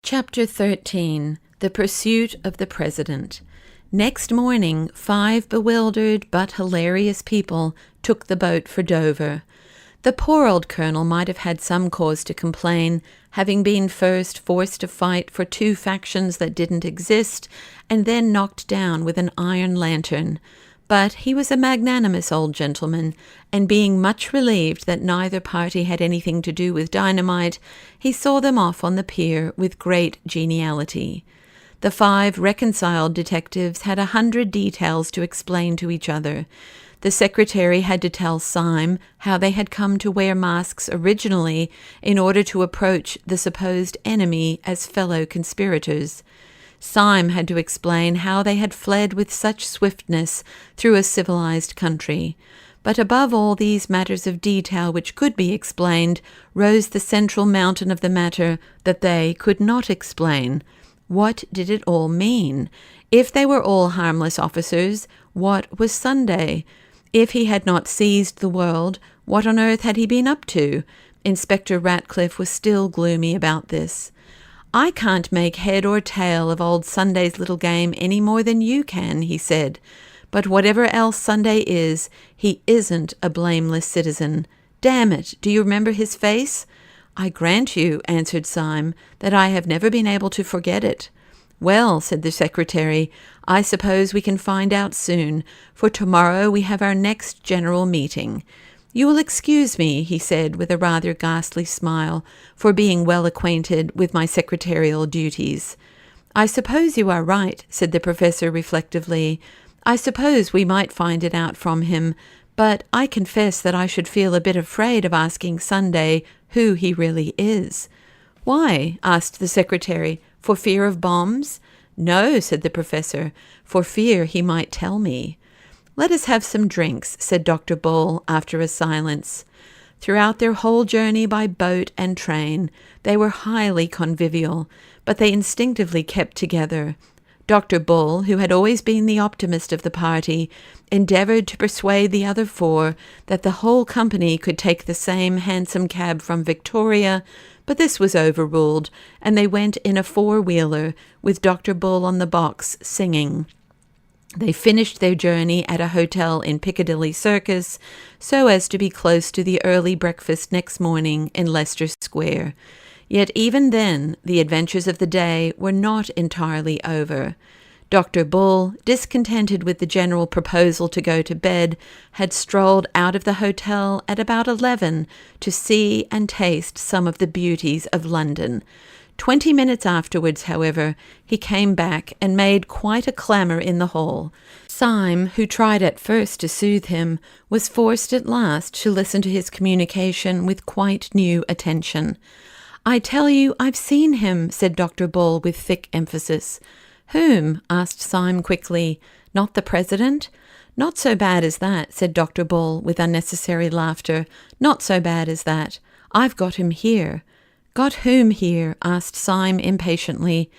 Chapter 13. The Pursuit of the President. Next morning, 5 bewildered but hilarious people took the boat for Dover. The poor old colonel might have had some cause to complain, having been first forced to fight for 2 factions that didn't exist, and then knocked down with an iron lantern. But he was a magnanimous old gentleman, and being much relieved that neither party had anything to do with dynamite, he saw them off on the pier with great geniality. The 5 reconciled detectives had 100 details to explain to each other. The secretary had to tell Syme how they had come to wear masks originally in order to approach the supposed enemy as fellow conspirators. Syme had to explain how they had fled with such swiftness through a civilized country. But above all these matters of detail which could be explained, rose the central mountain of the matter that they could not explain. What did it all mean? If they were all harmless officers, what was Sunday? If he had not seized the world, what on earth had he been up to? Inspector Ratcliffe was still gloomy about this. "I can't make head or tail of old Sunday's little game any more than you can," he said. "But whatever else Sunday is, he isn't a blameless citizen. Damn it, do you remember his face?" "I grant you," answered Syme, "that I have never been able to forget it." "Well," said the secretary, "I suppose we can find out soon, for tomorrow we have our next general meeting. You will excuse me," he said with a rather ghastly smile, "for being well acquainted with my secretarial duties." "I suppose you are right," said the professor reflectively. "I suppose we might find it out from him, but I confess that I should feel a bit afraid of asking Sunday who he really is." "Why?" asked the secretary. "For fear of bombs?" "No," said the professor, "for fear he might tell me." "Let us have some drinks," said Dr. Bull after a silence. Throughout their whole journey by boat and train, they were highly convivial, but they instinctively kept together. Dr. Bull, who had always been the optimist of the party, endeavoured to persuade the other 4 that the whole company could take the same hansom cab from Victoria, but this was overruled, and they went in a 4-wheeler, with Dr. Bull on the box, singing. They finished their journey at a hotel in Piccadilly Circus, so as to be close to the early breakfast next morning in Leicester Square. Yet even then, the adventures of the day were not entirely over. Dr. Bull, discontented with the general proposal to go to bed, had strolled out of the hotel at about 11 to see and taste some of the beauties of London. 20 minutes afterwards, however, he came back and made quite a clamour in the hall. Syme, who tried at first to soothe him, was forced at last to listen to his communication with quite new attention. "I tell you, I've seen him," said Dr. Bull with thick emphasis. "Whom?" asked Syme quickly. "Not the president?" "Not so bad as that," said Dr. Bull with unnecessary laughter. "Not so bad as that. I've got him here." "Got whom here?" asked Syme impatiently.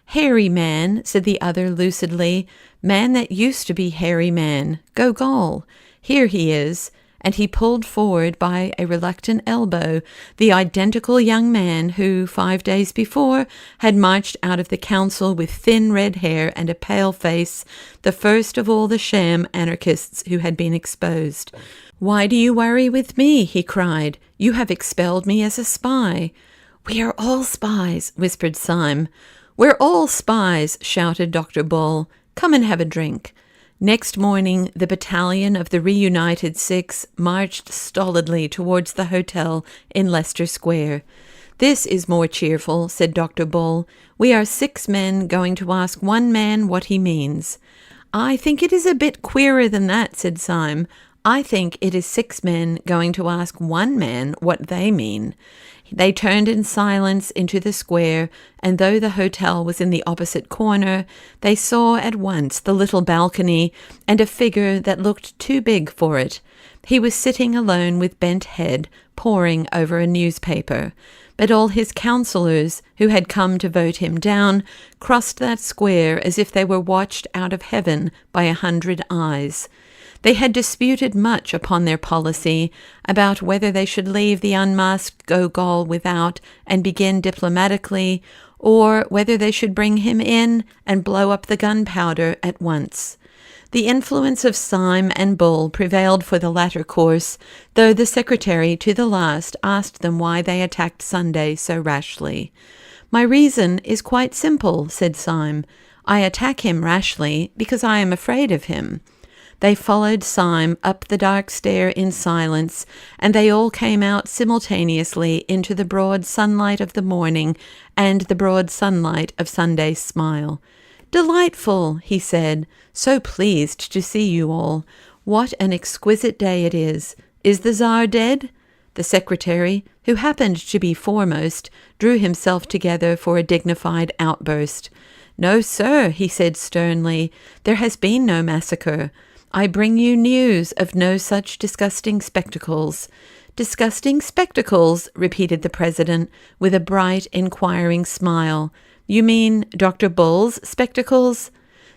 "Hairy man," said the other lucidly. "Man that used to be hairy man. Gogol. Here he is." And he pulled forward by a reluctant elbow the identical young man who, 5 days before, had marched out of the council with thin red hair and a pale face, the first of all the sham anarchists who had been exposed. "Why do you worry with me?" he cried. "You have expelled me as a spy." "We are all spies," whispered Syme. "We're all spies," shouted Dr. Bull. "Come and have a drink." Next morning, the battalion of the reunited 6 marched stolidly towards the hotel in Leicester Square. "This is more cheerful," said Dr. Bull. "We are 6 men going to ask one man what he means." "I think it is a bit queerer than that," said Syme. "I think it is 6 men going to ask one man what they mean." They turned in silence into the square, and though the hotel was in the opposite corner, they saw at once the little balcony and a figure that looked too big for it. He was sitting alone with bent head, poring over a newspaper. But all his councillors, who had come to vote him down, crossed that square as if they were watched out of heaven by 100 eyes. They had disputed much upon their policy about whether they should leave the unmasked Gogol without and begin diplomatically, or whether they should bring him in and blow up the gunpowder at once. The influence of Syme and Bull prevailed for the latter course, though the secretary to the last asked them why they attacked Sunday so rashly. "My reason is quite simple," said Syme. "I attack him rashly because I am afraid of him." They followed Syme up the dark stair in silence, and they all came out simultaneously into the broad sunlight of the morning and the broad sunlight of Sunday's smile. "Delightful," he said. "So pleased to see you all. What an exquisite day it is. Is the Tsar dead?" The secretary, who happened to be foremost, drew himself together for a dignified outburst. "No, sir," he said sternly. "There has been no massacre. I bring you news of no such disgusting spectacles." "Disgusting spectacles," repeated the president, with a bright, inquiring smile. "You mean Dr. Bull's spectacles?"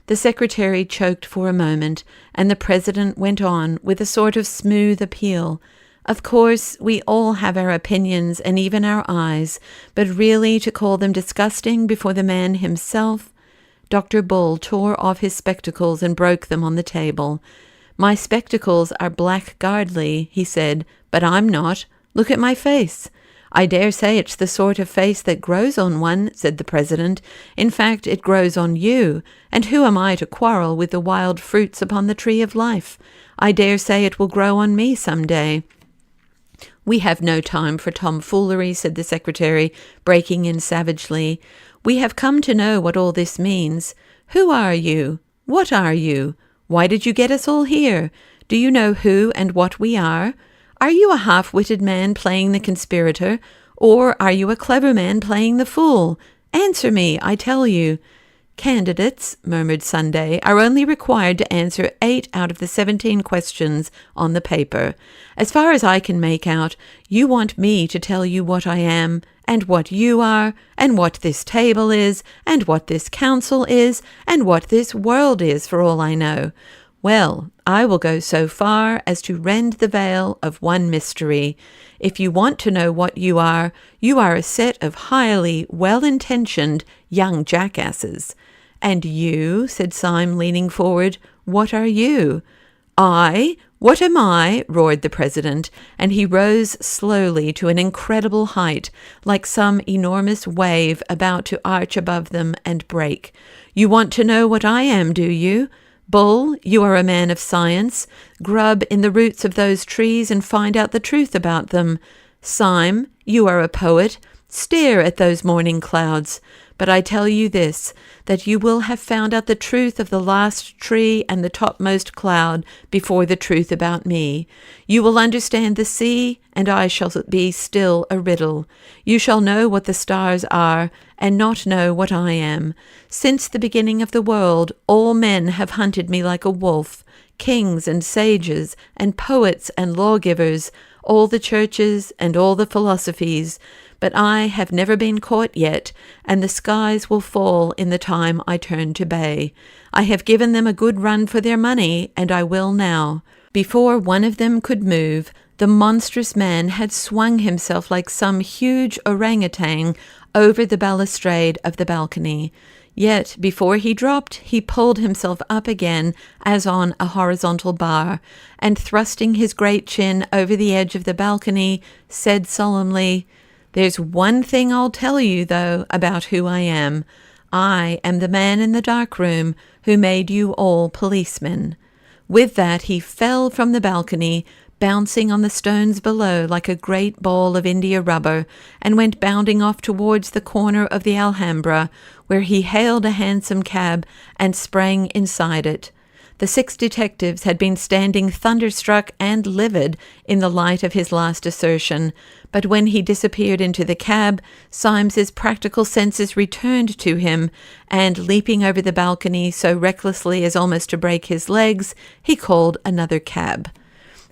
The secretary choked for a moment, and the president went on with a sort of smooth appeal. "Of course, we all have our opinions and even our eyes, but really to call them disgusting before the man himself—" Dr. Bull tore off his spectacles and broke them on the table. "My spectacles are blackguardly," he said, "but I'm not. Look at my face." "I dare say it's the sort of face that grows on one," said the president. "In fact, it grows on you, and who am I to quarrel with the wild fruits upon the tree of life? I dare say it will grow on me some day." "We have no time for tomfoolery," said the secretary, breaking in savagely. "We have come to know what all this means. Who are you? What are you? Why did you get us all here? Do you know who and what we are? Are you a half-witted man playing the conspirator, or are you a clever man playing the fool? Answer me, I tell you." "Candidates," murmured Sunday, "are only required to answer 8 out of the 17 questions on the paper. As far as I can make out, you want me to tell you what I am, and what you are, and what this table is, and what this council is, and what this world is, for all I know. Well, I will go so far as to rend the veil of one mystery. If you want to know what you are a set of highly well-intentioned young jackasses." "And you," said Syme, leaning forward, "what are you?" "I? What am I?" roared the president, and he rose slowly to an incredible height, like some enormous wave about to arch above them and break. "You want to know what I am, do you? Bull, you are a man of science. Grub in the roots of those trees and find out the truth about them. Syme, you are a poet. Stare at those morning clouds. But I tell you this, that you will have found out the truth of the last tree and the topmost cloud before the truth about me. You will understand the sea, and I shall be still a riddle. You shall know what the stars are, and not know what I am. Since the beginning of the world, all men have hunted me like a wolf, kings and sages, and poets and lawgivers, all the churches and all the philosophies. But I have never been caught yet, and the skies will fall in the time I turn to bay. I have given them a good run for their money, and I will now." Before one of them could move, the monstrous man had swung himself like some huge orangutan over the balustrade of the balcony. Yet before he dropped, he pulled himself up again as on a horizontal bar, and thrusting his great chin over the edge of the balcony, said solemnly, "There's one thing I'll tell you, though, about who I am. I am the man in the dark room who made you all policemen." With that he fell from the balcony, bouncing on the stones below like a great ball of India rubber, and went bounding off towards the corner of the Alhambra, where he hailed a hansom cab and sprang inside it. The 6 detectives had been standing thunderstruck and livid in the light of his last assertion, but when he disappeared into the cab, Symes's practical senses returned to him, and leaping over the balcony so recklessly as almost to break his legs, he called another cab.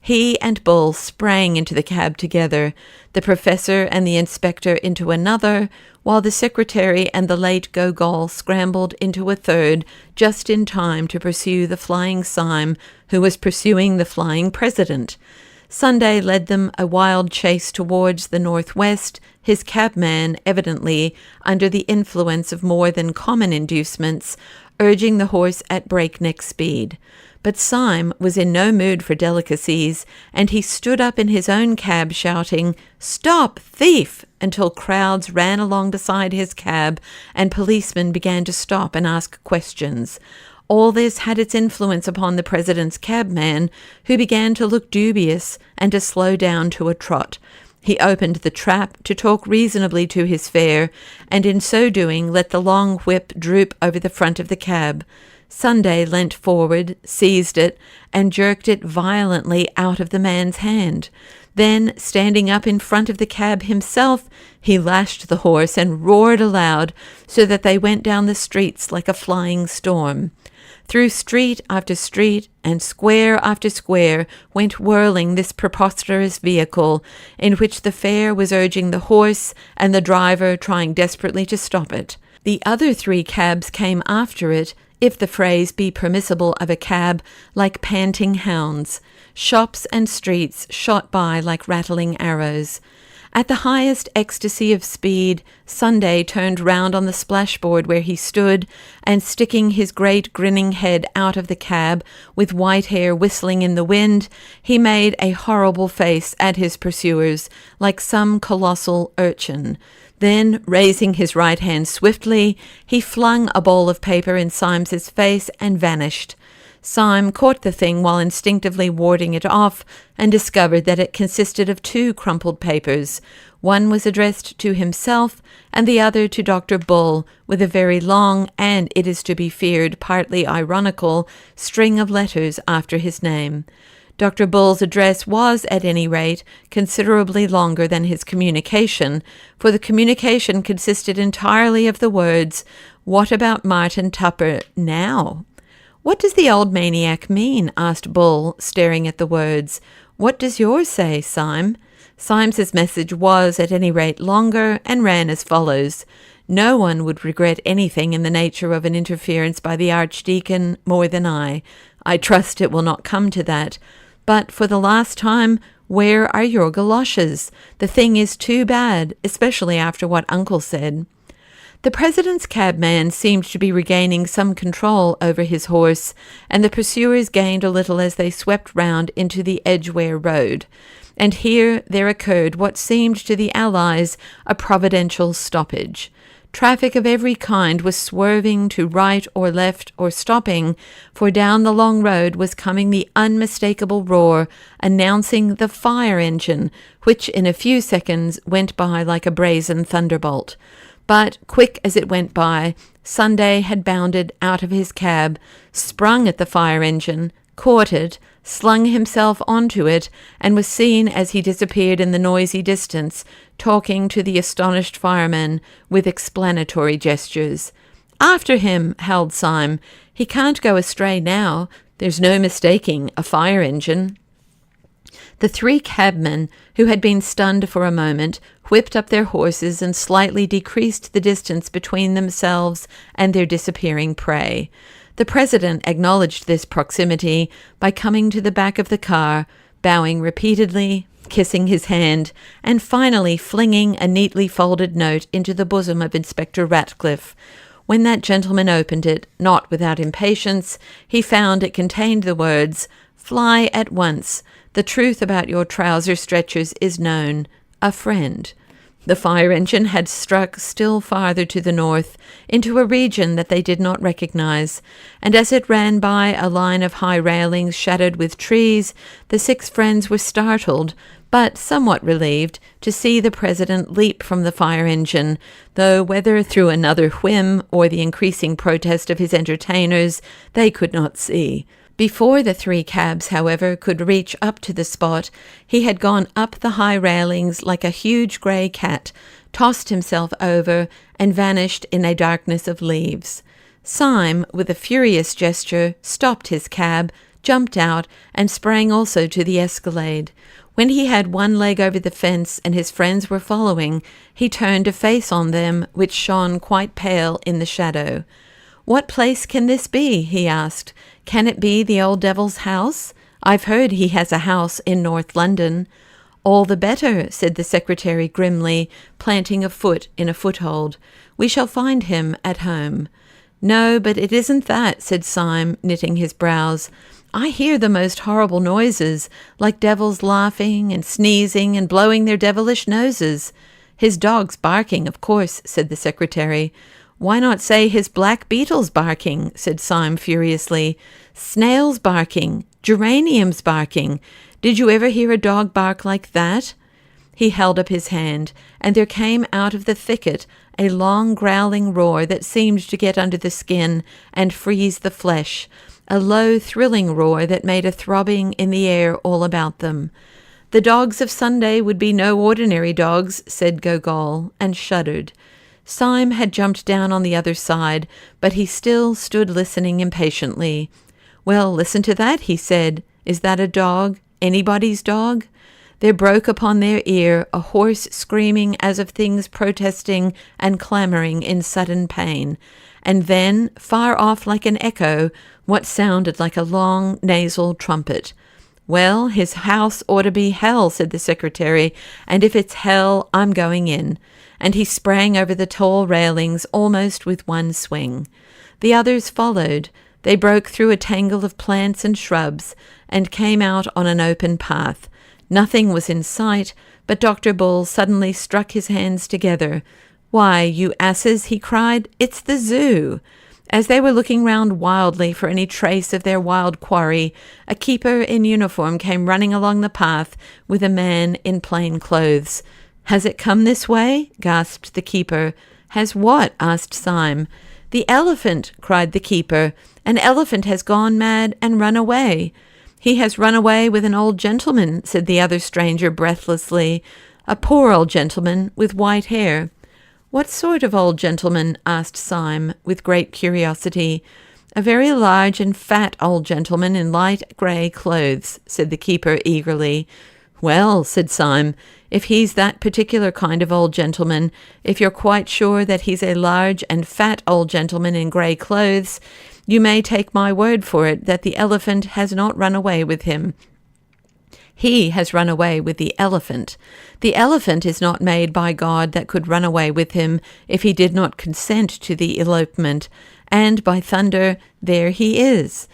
He and Bull sprang into the cab together, the professor and the inspector into another, while the secretary and the late Gogol scrambled into a third, just in time to pursue the flying Syme, who was pursuing the flying president. Sunday led them a wild chase towards the northwest, his cabman, evidently under the influence of more than common inducements, urging the horse at breakneck speed. But Syme was in no mood for delicacies, and he stood up in his own cab shouting, "Stop, thief!" until crowds ran along beside his cab and policemen began to stop and ask questions. All this had its influence upon the president's cabman, who began to look dubious and to slow down to a trot. He opened the trap to talk reasonably to his fare, and in so doing let the long whip droop over the front of the cab. Sunday leant forward, seized it, and jerked it violently out of the man's hand. Then, standing up in front of the cab himself, he lashed the horse and roared aloud, so that they went down the streets like a flying storm. Through street after street and square after square went whirling this preposterous vehicle, in which the fare was urging the horse and the driver trying desperately to stop it. The other 3 cabs came after it, if the phrase be permissible of a cab, like panting hounds. Shops and streets shot by like rattling arrows. At the highest ecstasy of speed, Sunday turned round on the splashboard where he stood, and sticking his great grinning head out of the cab, with white hair whistling in the wind, he made a horrible face at his pursuers, like some colossal urchin. Then, raising his right hand swiftly, he flung a ball of paper in Symes's face and vanished. Syme caught the thing while instinctively warding it off, and discovered that it consisted of 2 crumpled papers. One was addressed to himself, and the other to Dr. Bull, with a very long, and it is to be feared partly ironical, string of letters after his name. Dr. Bull's address was, at any rate, considerably longer than his communication, for the communication consisted entirely of the words, "What about Martin Tupper now?" "What does the old maniac mean?" asked Bull, staring at the words. "What does yours say, Syme?" Symes's message was, at any rate, longer, and ran as follows. "No one would regret anything in the nature of an interference by the Archdeacon more than I. I trust it will not come to that. But for the last time, where are your galoshes? The thing is too bad, especially after what Uncle said." The president's cabman seemed to be regaining some control over his horse, and the pursuers gained a little as they swept round into the Edgware Road. And here there occurred what seemed to the Allies a providential stoppage. Traffic of every kind was swerving to right or left or stopping, for down the long road was coming the unmistakable roar announcing the fire engine, which in a few seconds went by like a brazen thunderbolt. But, quick as it went by, Sunday had bounded out of his cab, sprung at the fire engine, caught it, slung himself onto it, and was seen as he disappeared in the noisy distance, talking to the astonished firemen with explanatory gestures. "After him!" howled Syme. "He can't go astray now. There's no mistaking a fire engine." The 3 cabmen, who had been stunned for a moment, whipped up their horses and slightly decreased the distance between themselves and their disappearing prey. The president acknowledged this proximity by coming to the back of the car, bowing repeatedly, kissing his hand, and finally flinging a neatly folded note into the bosom of Inspector Ratcliffe. When that gentleman opened it, not without impatience, he found it contained the words, "Fly at once. The truth about your trouser stretchers is known. A friend." The fire engine had struck still farther to the north, into a region that they did not recognize, and as it ran by a line of high railings shadowed with trees, the 6 friends were startled, but somewhat relieved, to see the president leap from the fire engine, though whether through another whim or the increasing protest of his entertainers, they could not see. Before the 3 cabs, however, could reach up to the spot, he had gone up the high railings like a huge grey cat, tossed himself over, and vanished in a darkness of leaves. Syme, with a furious gesture, stopped his cab, jumped out, and sprang also to the escalade. When he had one leg over the fence and his friends were following, he turned a face on them which shone quite pale in the shadow. "What place can this be?" he asked. "Can it be the old devil's house? I've heard he has a house in North London." "All the better," said the secretary grimly, planting a foot in a foothold. "We shall find him at home." "No, but it isn't that," said Syme, knitting his brows. "I hear the most horrible noises, like devils laughing and sneezing and blowing their devilish noses." "His dog's barking, of course," said the secretary. "Why not say his black beetle's barking?" said Syme furiously. "Snails barking, geraniums barking. Did you ever hear a dog bark like that?" He held up his hand, and there came out of the thicket a long growling roar that seemed to get under the skin and freeze the flesh, a low thrilling roar that made a throbbing in the air all about them. "The dogs of Sunday would be no ordinary dogs," said Gogol, and shuddered. Syme had jumped down on the other side, but he still stood listening impatiently. "Well, listen to that," he said. "Is that a dog? Anybody's dog?" There broke upon their ear a hoarse screaming as of things protesting and clamoring in sudden pain, and then, far off like an echo, what sounded like a long nasal trumpet. "Well, his house ought to be hell," said the secretary, "and if it's hell, I'm going in." And he sprang over the tall railings almost with one swing. The others followed. They broke through a tangle of plants and shrubs and came out on an open path. Nothing was in sight, but Dr. Bull suddenly struck his hands together. "Why, you asses," he cried, "it's the zoo!" As they were looking round wildly for any trace of their wild quarry, a keeper in uniform came running along the path with a man in plain clothes. "Has it come this way?" gasped the keeper. "Has what?" asked Syme. "The elephant," cried the keeper. "An elephant has gone mad and run away." "He has run away with an old gentleman," said the other stranger breathlessly. "A poor old gentleman with white hair." "What sort of old gentleman?" asked Syme, with great curiosity. "A very large and fat old gentleman in light grey clothes," said the keeper eagerly. "Well," said Syme, "if he's that particular kind of old gentleman, if you're quite sure that he's a large and fat old gentleman in grey clothes, you may take my word for it that the elephant has not run away with him. He has run away with the elephant. The elephant is not made by God that could run away with him if he did not consent to the elopement, and by thunder, there he is."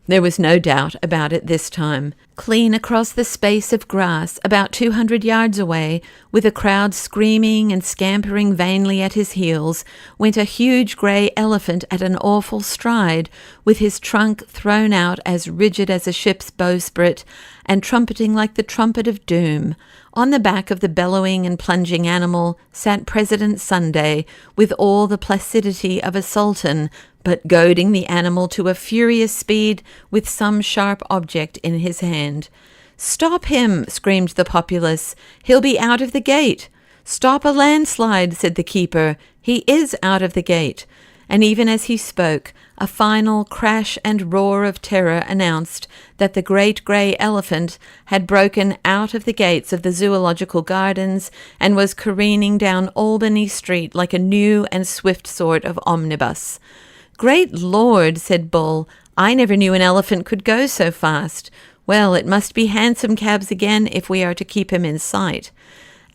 There was no doubt about it this time. Clean across the space of grass, about 200 yards away, with a crowd screaming and scampering vainly at his heels, went a huge grey elephant at an awful stride, with his trunk thrown out as rigid as a ship's bowsprit, and trumpeting like the trumpet of doom. On the back of the bellowing and plunging animal sat President Sunday, with all the placidity of a sultan, but goading the animal to a furious speed with some sharp object in his hand. "Stop him!" screamed the populace. "He'll be out of the gate." "Stop a landslide!" said the keeper. "He is out of the gate." And even as he spoke, a final crash and roar of terror announced that the great grey elephant had broken out of the gates of the Zoological Gardens and was careening down Albany Street like a new and swift sort of omnibus. "Great Lord," said Bull, "I never knew an elephant could go so fast. Well, it must be hansom cabs again if we are to keep him in sight."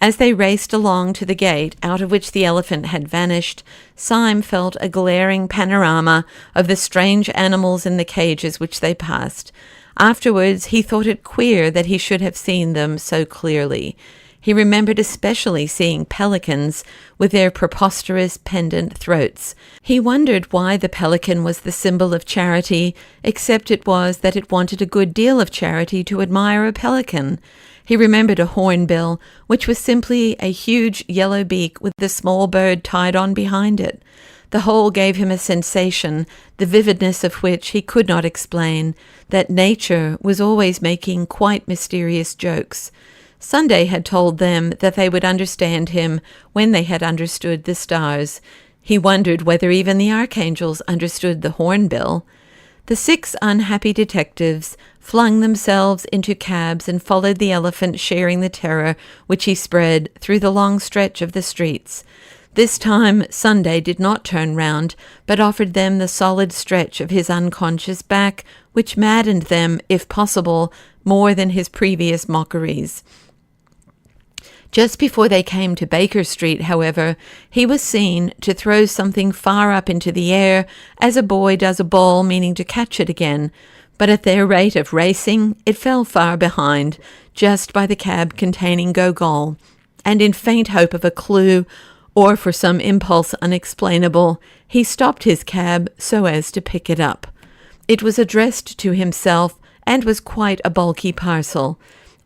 As they raced along to the gate out of which the elephant had vanished, Syme felt a glaring panorama of the strange animals in the cages which they passed. Afterwards he thought it queer that he should have seen them so clearly. He remembered especially seeing pelicans with their preposterous pendant throats. He wondered why the pelican was the symbol of charity, except it was that it wanted a good deal of charity to admire a pelican. He remembered a hornbill, which was simply a huge yellow beak with the small bird tied on behind it. The whole gave him a sensation, the vividness of which he could not explain, that nature was always making quite mysterious jokes. Sunday had told them that they would understand him when they had understood the stars. He wondered whether even the archangels understood the hornbill. The 6 unhappy detectives flung themselves into cabs and followed the elephant, sharing the terror which he spread through the long stretch of the streets. This time Sunday did not turn round, but offered them the solid stretch of his unconscious back, which maddened them, if possible, more than his previous mockeries. Just before they came to Baker Street, however, he was seen to throw something far up into the air, as a boy does a ball meaning to catch it again, but at their rate of racing it fell far behind, just by the cab containing Gogol, and in faint hope of a clue, or for some impulse unexplainable, he stopped his cab so as to pick it up. It was addressed to himself, and was quite a bulky parcel.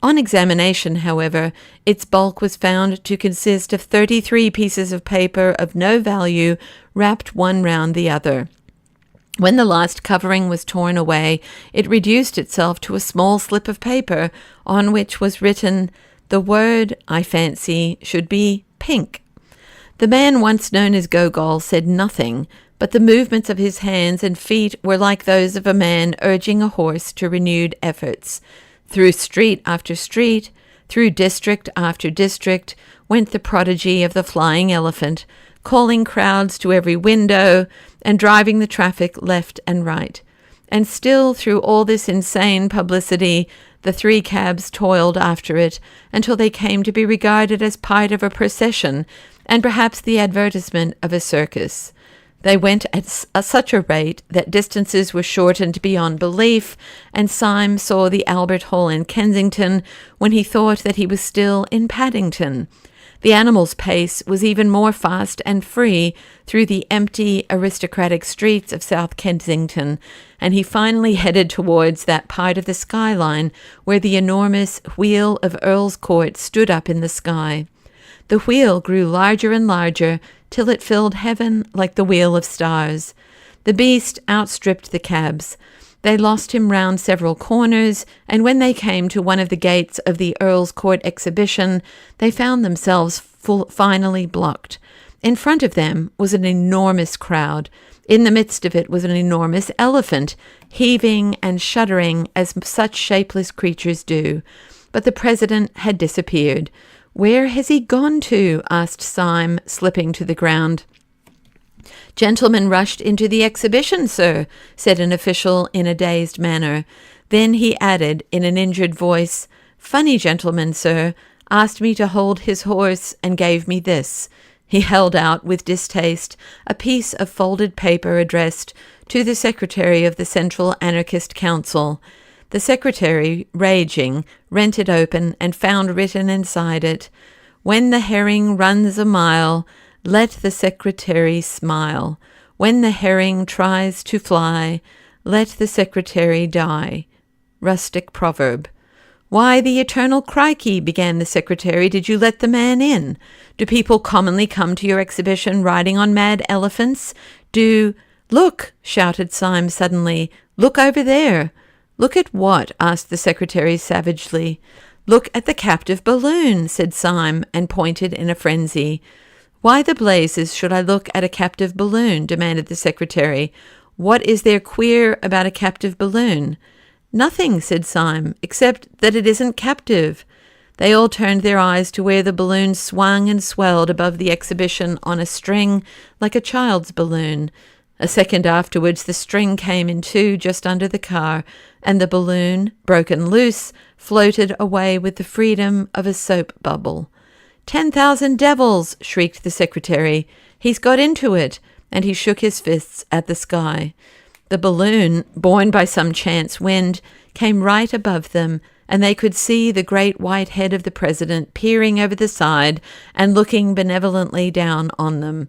On examination, however, its bulk was found to consist of 33 pieces of paper of no value, wrapped one round the other. When the last covering was torn away, it reduced itself to a small slip of paper, on which was written, "The word, I fancy, should be pink." The man once known as Gogol said nothing, but the movements of his hands and feet were like those of a man urging a horse to renewed efforts. Through street after street, through district after district, went the prodigy of the flying elephant, calling crowds to every window and driving the traffic left and right. And still, through all this insane publicity, the 3 cabs toiled after it until they came to be regarded as part of a procession and perhaps the advertisement of a circus. They went at such a rate that distances were shortened beyond belief, and Syme saw the Albert Hall in Kensington when he thought that he was still in Paddington. The animal's pace was even more fast and free through the empty, aristocratic streets of South Kensington, and he finally headed towards that part of the skyline where the enormous wheel of Earl's Court stood up in the sky. The wheel grew larger and larger, till it filled heaven like the wheel of stars. The beast outstripped the cabs. They lost him round several corners, and when they came to one of the gates of the Earl's Court exhibition, they found themselves finally blocked. In front of them was an enormous crowd. In the midst of it was an enormous elephant, heaving and shuddering as such shapeless creatures do. But the president had disappeared. "Where has he gone to?" asked Syme, slipping to the ground. "Gentlemen rushed into the exhibition, sir," said an official in a dazed manner. Then he added in an injured voice, "Funny gentleman, sir, asked me to hold his horse and gave me this." He held out with distaste a piece of folded paper addressed to the secretary of the Central Anarchist Council. The secretary, raging, rent it open and found written inside it, "When the herring runs a mile, let the secretary smile. When the herring tries to fly, let the secretary die." Rustic proverb. "Why the eternal crikey," began the secretary, "did you let the man in? Do people commonly come to your exhibition riding on mad elephants? Look," shouted Syme suddenly, "look over there." "Look at what?" asked the secretary savagely. "Look at the captive balloon," said Syme, and pointed in a frenzy. "Why the blazes should I look at a captive balloon?" demanded the secretary. "What is there queer about a captive balloon?" "Nothing," said Syme, "except that it isn't captive." They all turned their eyes to where the balloon swung and swelled above the exhibition on a string like a child's balloon. A second afterwards the string came in two just under the car, and the balloon, broken loose, floated away with the freedom of a soap bubble. "10,000 devils!" shrieked the secretary. "He's got into it!" And he shook his fists at the sky. The balloon, borne by some chance wind, came right above them, and they could see the great white head of the president peering over the side and looking benevolently down on them.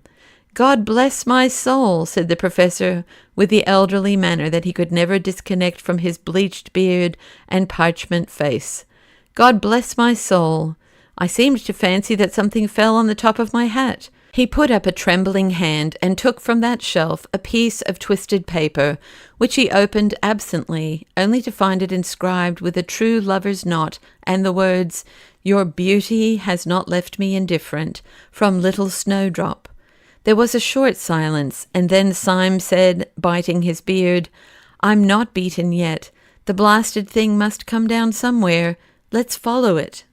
"God bless my soul," said the professor, with the elderly manner that he could never disconnect from his bleached beard and parchment face. "God bless my soul. I seemed to fancy that something fell on the top of my hat." He put up a trembling hand and took from that shelf a piece of twisted paper, which he opened absently, only to find it inscribed with a true lover's knot and the words, "Your beauty has not left me indifferent, from little Snowdrop." There was a short silence, and then Syme said, biting his beard, I'm not beaten yet. The blasted thing must come down somewhere. Let's follow it.